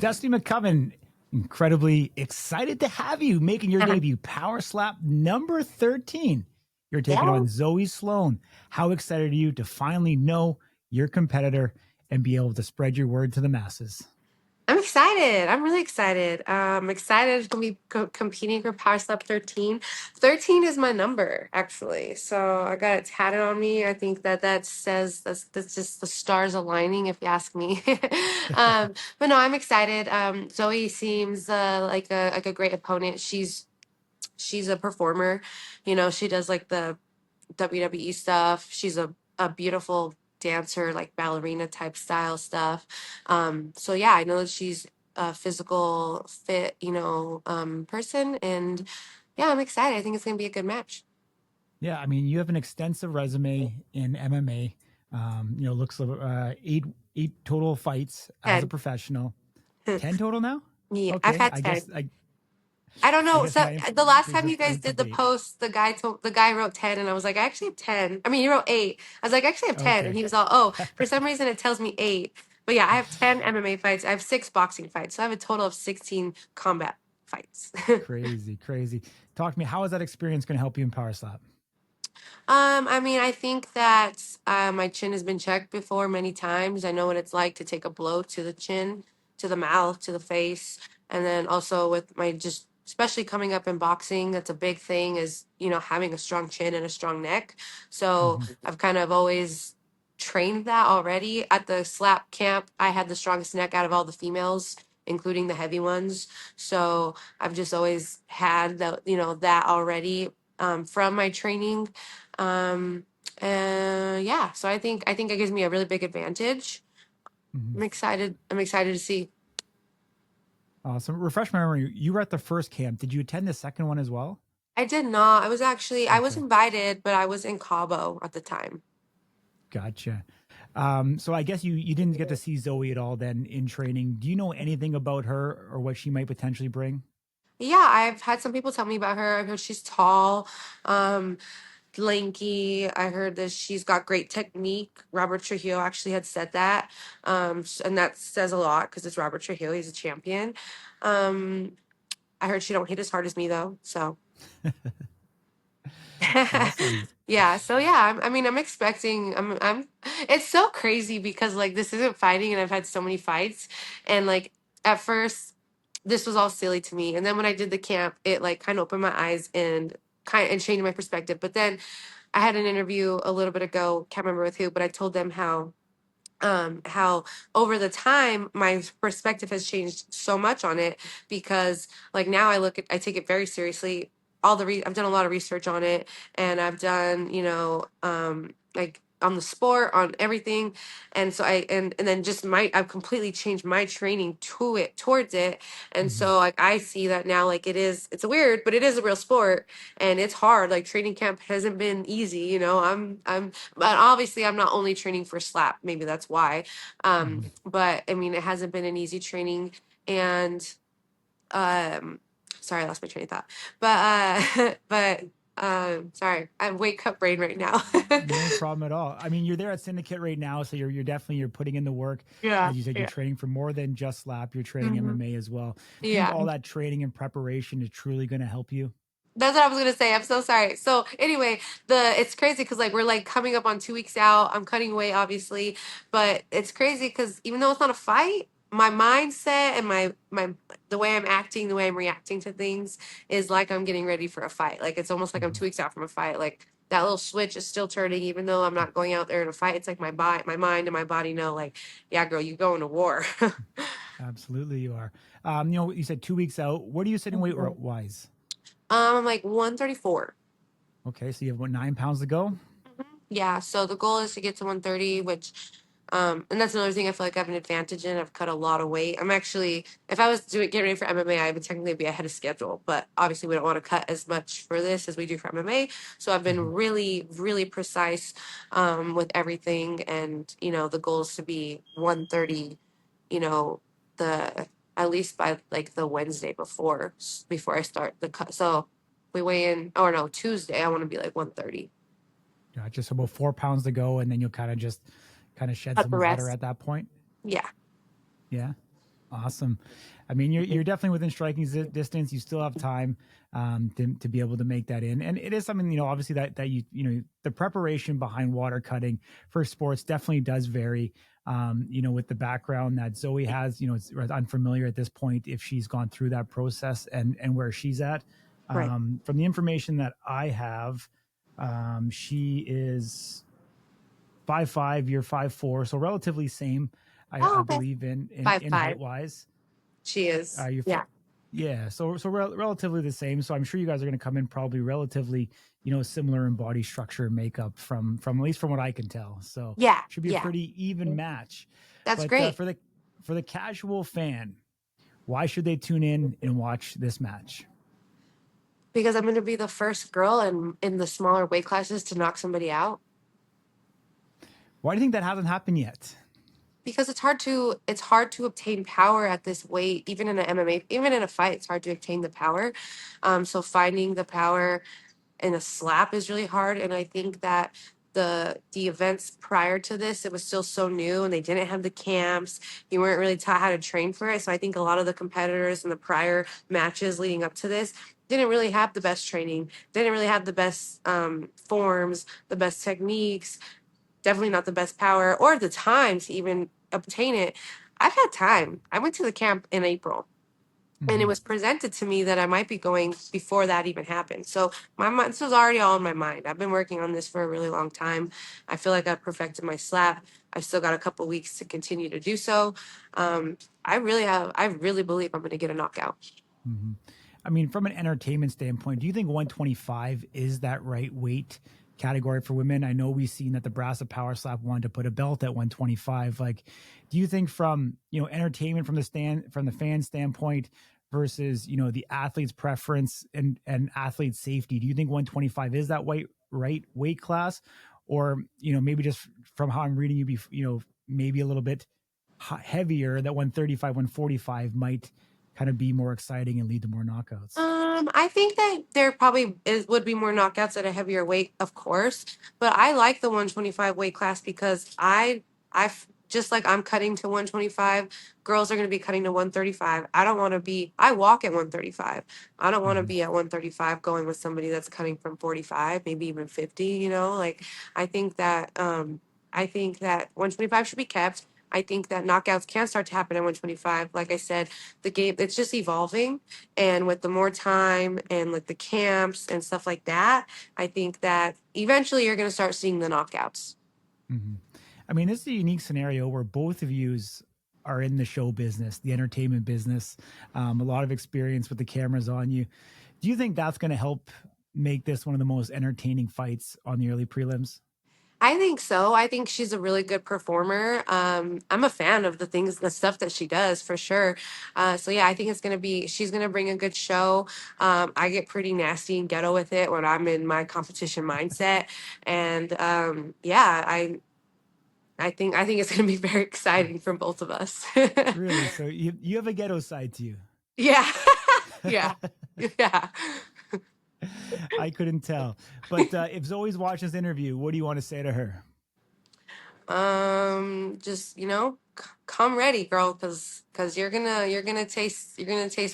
Dusty Mccubbin, incredibly excited to have you making your debut. Power Slap number 13. You're taking on Zoe Sloan. How excited are you to finally know your competitor and be able to spread your word to the masses? I'm excited. I'm really excited. I'm excited to be competing for Power Slap 13. 13 is my number, actually. So I got it tatted on me. I think that says that's just the stars aligning, if you ask me. But no, I'm excited. Zoe seems like a great opponent. She's a performer. You know, she does like the WWE stuff. She's a beautiful dancer, like ballerina type style stuff. So yeah, I know that she's a physical fit, person, and yeah, I'm excited. I think it's gonna be a good match. Yeah, I mean, you have an extensive resume in MMA. Looks eight total fights as a 10. professional. 10 total now? Yeah, I've Okay, had 10. I don't I know. guess So my the last there's time a you guys point did the debate. post, the guy wrote 10, and I was like, I actually have 10. I mean, you wrote 8. I was like, I actually have 10, and Okay. he was all, oh, for some reason it tells me 8. But yeah, I have 10 MMA fights. I have 6 boxing fights, so I have a total of 16 combat fights. Crazy. Talk to me. How is that experience going to help you in Power Slap? I mean, I think that my chin has been checked before many times. I know what it's like to take a blow to the chin, to the mouth, to the face, and then also with my just especially coming up in boxing, that's a big thing is, having a strong chin and a strong neck. So Mm-hmm. I've kind of always trained that already. At the slap camp, I had the strongest neck out of all the females, including the heavy ones. So I've just always had that already from my training. um yeah, so I think it gives me a really big advantage. Mm-hmm. I'm excited to see. Awesome. Refresh my memory. You were at the first camp. Did you attend the second one as well? I did not. I was Okay. invited, but I was in Cabo at the time. Gotcha. So I guess you didn't get to see Zoe at all then in training. Do you know anything about her or what she might potentially bring? Yeah, I've had some people tell me about her. I've heard she's tall, um lanky. I heard that she's got great technique. Robert Trujillo actually had said that. And that says a lot because it's Robert Trujillo. He's a champion. um I heard she don't hit as hard as me though, so Awesome. yeah, so yeah, I mean, I'm expecting. It's so crazy because like this isn't fighting, and I've had so many fights, and like at first, this was all silly to me, and then when I did the camp, it like kind of opened my eyes and changed my perspective. But then I had an interview a little bit ago, can't remember with who, but I told them how over the time my perspective has changed so much on it, because like now I take it very seriously. I've done a lot of research on it, and I've done like on the sport, on everything. And so and then just I've completely changed my training towards it. And Mm-hmm. so like I see that now, like it's weird, but it is a real sport, and it's hard. Like training camp hasn't been easy, but obviously I'm not only training for slap, maybe that's why. Mm-hmm. But I mean, it hasn't been an easy training. And um sorry, I lost my train of thought. But sorry, I'm wake up brain right now. No problem at all. I mean, you're there at Syndicate right now, so you're definitely you're putting in the work. Yeah, As you said, you're yeah. training for more than just slap. You're training Hmm. MMA as well. Do you think Yeah, all that training and preparation is truly going to help you? that's what I was gonna say. I'm so sorry. So anyway, it's crazy because like we're like coming up on 2 weeks out. I'm cutting weight, obviously, but it's crazy because even though it's not a fight, my mindset and my the way I'm acting, the way I'm reacting to things is like I'm getting ready for a fight. Like it's almost like I'm Mm-hmm. 2 weeks out from a fight. Like that little switch is still turning, even though I'm not going out there in a fight. It's like my mind and my body know, like, yeah, girl, you going to war. Absolutely, you are. You said 2 weeks out. What are you sitting weight wise? I'm like 134. Okay, so you have what 9 pounds to go. Yeah, so the goal is to get to 130, which, and that's another thing I feel like I have an advantage in. I've cut a lot of weight. I'm actually, if I was getting ready for MMA, I would technically be ahead of schedule, but obviously we don't want to cut as much for this as we do for MMA. So I've been Mm-hmm. really, really precise, with everything. And, the goal is to be 130, you know, the, at least by like the Wednesday before I start the cut. So we weigh in, or no, Tuesday, I want to be like 130. Gotcha. So about 4 pounds to go, and then you'll kind of shed Cut the some water rest. at that point. Yeah. Yeah. Awesome. I mean, you're definitely within striking distance. You still have time to be able to make that in, and it is something, obviously that the preparation behind water cutting for sports definitely does vary. With the background that Zoe has, it's unfamiliar at this point if she's gone through that process and where she's at. Right. From the information that I have, she is 5'5", you're 5'4", so relatively same. I Oh, okay. believe in Five in height five. wise. She is. You're Yeah. yeah, so relatively the same. So I'm sure you guys are going to come in probably relatively similar in body structure and makeup from at least from what I can tell. So Yeah. should be a Yeah. pretty even match. That's But great. for the casual fan, why should they tune in and watch this match? Because I'm going to be the first girl in the smaller weight classes to knock somebody out. Why do you think that hasn't happened yet? Because it's hard to obtain power at this weight, even in an MMA, even in a fight. It's hard to obtain the power. So finding the power in a slap is really hard. And I think that the events prior to this, it was still so new, and they didn't have the camps. You weren't really taught how to train for it. So I think a lot of the competitors in the prior matches leading up to this didn't really have the best training, didn't really have the best forms, the best techniques, definitely not the best power or the time to even obtain it. I've had time. I went to the camp in April, and it Mm-hmm. was presented to me that I might be going before that even happened. So my mind, this was already all in my mind. I've been working on this for a really long time. I feel like I've perfected my slap. I've still got a couple weeks to continue to do so. I really have. I really believe I'm going to get a knockout. Mm-hmm. I mean, from an entertainment standpoint, do you think 125 is that right weight category for women? I know we've seen that the Brasa Power Slap wanted to put a belt at 125. Like, do you think from entertainment from the fan standpoint versus the athlete's preference and athlete safety, do you think 125 is that right weight class, or maybe just from how I'm reading maybe a little bit heavier, that 135 145 might kind of be more exciting and lead to more knockouts? I think that there probably would be more knockouts at a heavier weight, of course, but I like the 125 weight class because just like I'm cutting to 125, girls are going to be cutting to 135. I don't want to be. I walk at 135. I don't want to Mm-hmm. be at 135 going with somebody that's cutting from 45, maybe even 50. Like I think that I think that 125 should be kept. I think that knockouts can start to happen at 125. Like I said, the game, it's just evolving, and with the more time and like the camps and stuff like that, I think that eventually you're going to start seeing the knockouts. Mm-hmm. I mean, this is a unique scenario where both of yous are in the show business, the entertainment business, a lot of experience with the cameras on you. Do you think that's going to help make this one of the most entertaining fights on the early prelims? I think so. I think she's a really good performer. I'm a fan of the stuff that she does for sure. So yeah, I think she's gonna bring a good show. I get pretty nasty and ghetto with it when I'm in my competition mindset, and yeah, I think it's gonna be very exciting for both of us. Really? So you have a ghetto side to you? Yeah, yeah, yeah. I couldn't tell. But if Zoe's watching this interview, what do you want to say to her? Just come ready, girl, because you're gonna taste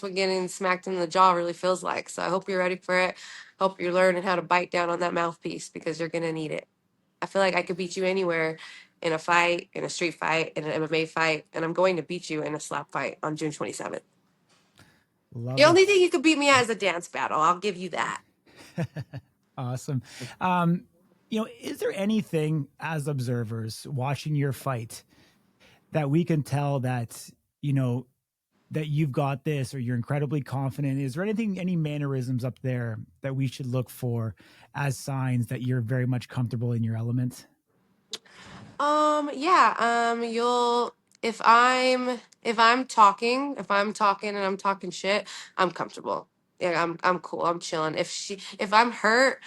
what getting smacked in the jaw really feels like. So I hope you're ready for it. Hope you're learning how to bite down on that mouthpiece because you're gonna need it. I feel like I could beat you anywhere in a fight, in a street fight, in an MMA fight, and I'm going to beat you in a slap fight on June 27th. The Love only it. thing you could beat me at is a dance battle. I'll give you that. Awesome. Is there anything as observers watching your fight that we can tell that, you know, that you've got this or you're incredibly confident? Is there any mannerisms up there that we should look for as signs that you're very much comfortable in your element? Yeah, you'll if I'm talking and I'm talking shit, I'm comfortable. Yeah, I'm cool. I'm chilling. If I'm hurt,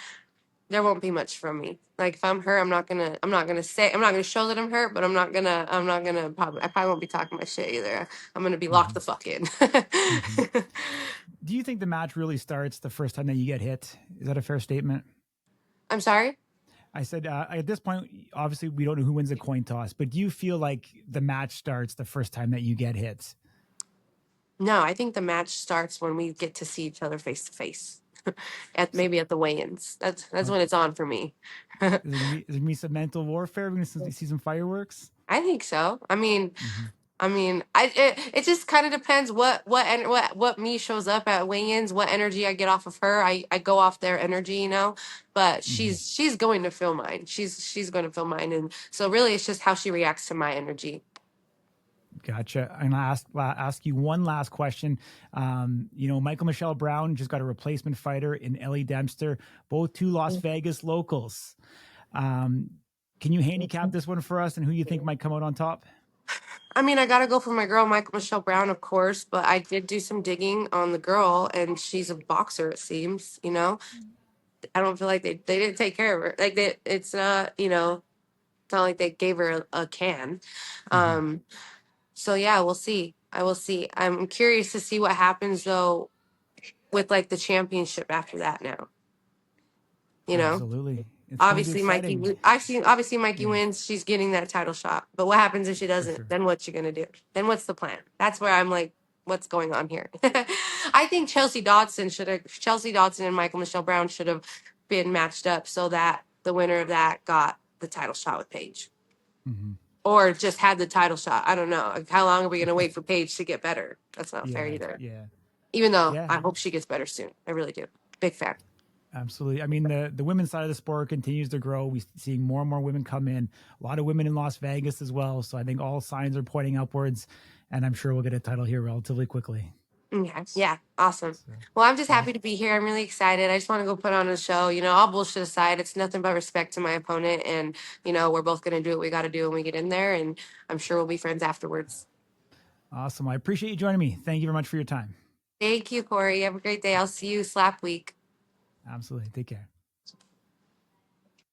there won't be much from me. Like if I'm hurt, I'm not gonna show that I'm hurt, but I probably won't be talking my shit either. I'm gonna be locked Mm-hmm. the fuck in. Mm-hmm. Do you think the match really starts the first time that you get hit? Is that a fair statement? I'm sorry. I said, at this point, obviously, we don't know who wins the coin toss, but do you feel like the match starts the first time that you get hit? No, I think the match starts when we get to see each other face to face. At So, maybe at the weigh-ins. That's when okay. it's on for me. Is there gonna be some mental warfare? We're gonna see some fireworks. I think so. Hmm. It just kind of depends what me shows up at weigh-ins, what energy I get off of her. I go off their energy, you know. But Hmm. she's going to feel mine. She's going to feel mine, and so really, it's just how she reacts to my energy. Gotcha. I'm gonna ask you one last question. Michael Michelle Brown just got a replacement fighter in Ellie Dempster, both two Las Vegas locals. Um, can you handicap this one for us and who you think might come out on top? I mean, I gotta go for my girl, Michael Michelle Brown, of course, but I did do some digging on the girl, and she's a boxer, it seems, you know. I don't feel like they didn't take care of her. Like it's it's not like they gave her a can. Hmm. Um, so yeah, we'll see. I will see. I'm curious to see what happens though with like the championship after that now. You know? Absolutely. It's going to be Obviously Mikey exciting. obviously Mikey Yeah, wins, she's getting that title shot. But what happens if she for doesn't? sure. Then what you gonna do? Then what's the plan? That's where I'm like, what's going on here? I think Chelsea Dodson and Michael Michelle Brown should have been matched up so that the winner of that got the title shot with Paige. Hmm. Or just had the title shot. I don't know. Like, how long are we gonna wait for Paige to get better? That's not fair Yeah, either. yeah, Even though yeah. I hope she gets better soon. I really do. Big fan. Absolutely. I mean, the women's side of the sport continues to grow. We're seeing more and more women come in. A lot of women in Las Vegas as well. So I think all signs are pointing upwards, and I'm sure we'll get a title here relatively quickly. Okay. Yeah. Awesome. So, Well, I'm just awesome. happy to be here. I'm really excited. I just want to go put on a show. All bullshit aside, it's nothing but respect to my opponent. And, we're both going to do what we got to do when we get in there. And I'm sure we'll be friends afterwards. Awesome. I appreciate you joining me. Thank you very much for your time. Thank you, Corey. Have a great day. I'll see you slap week. Absolutely. Take care.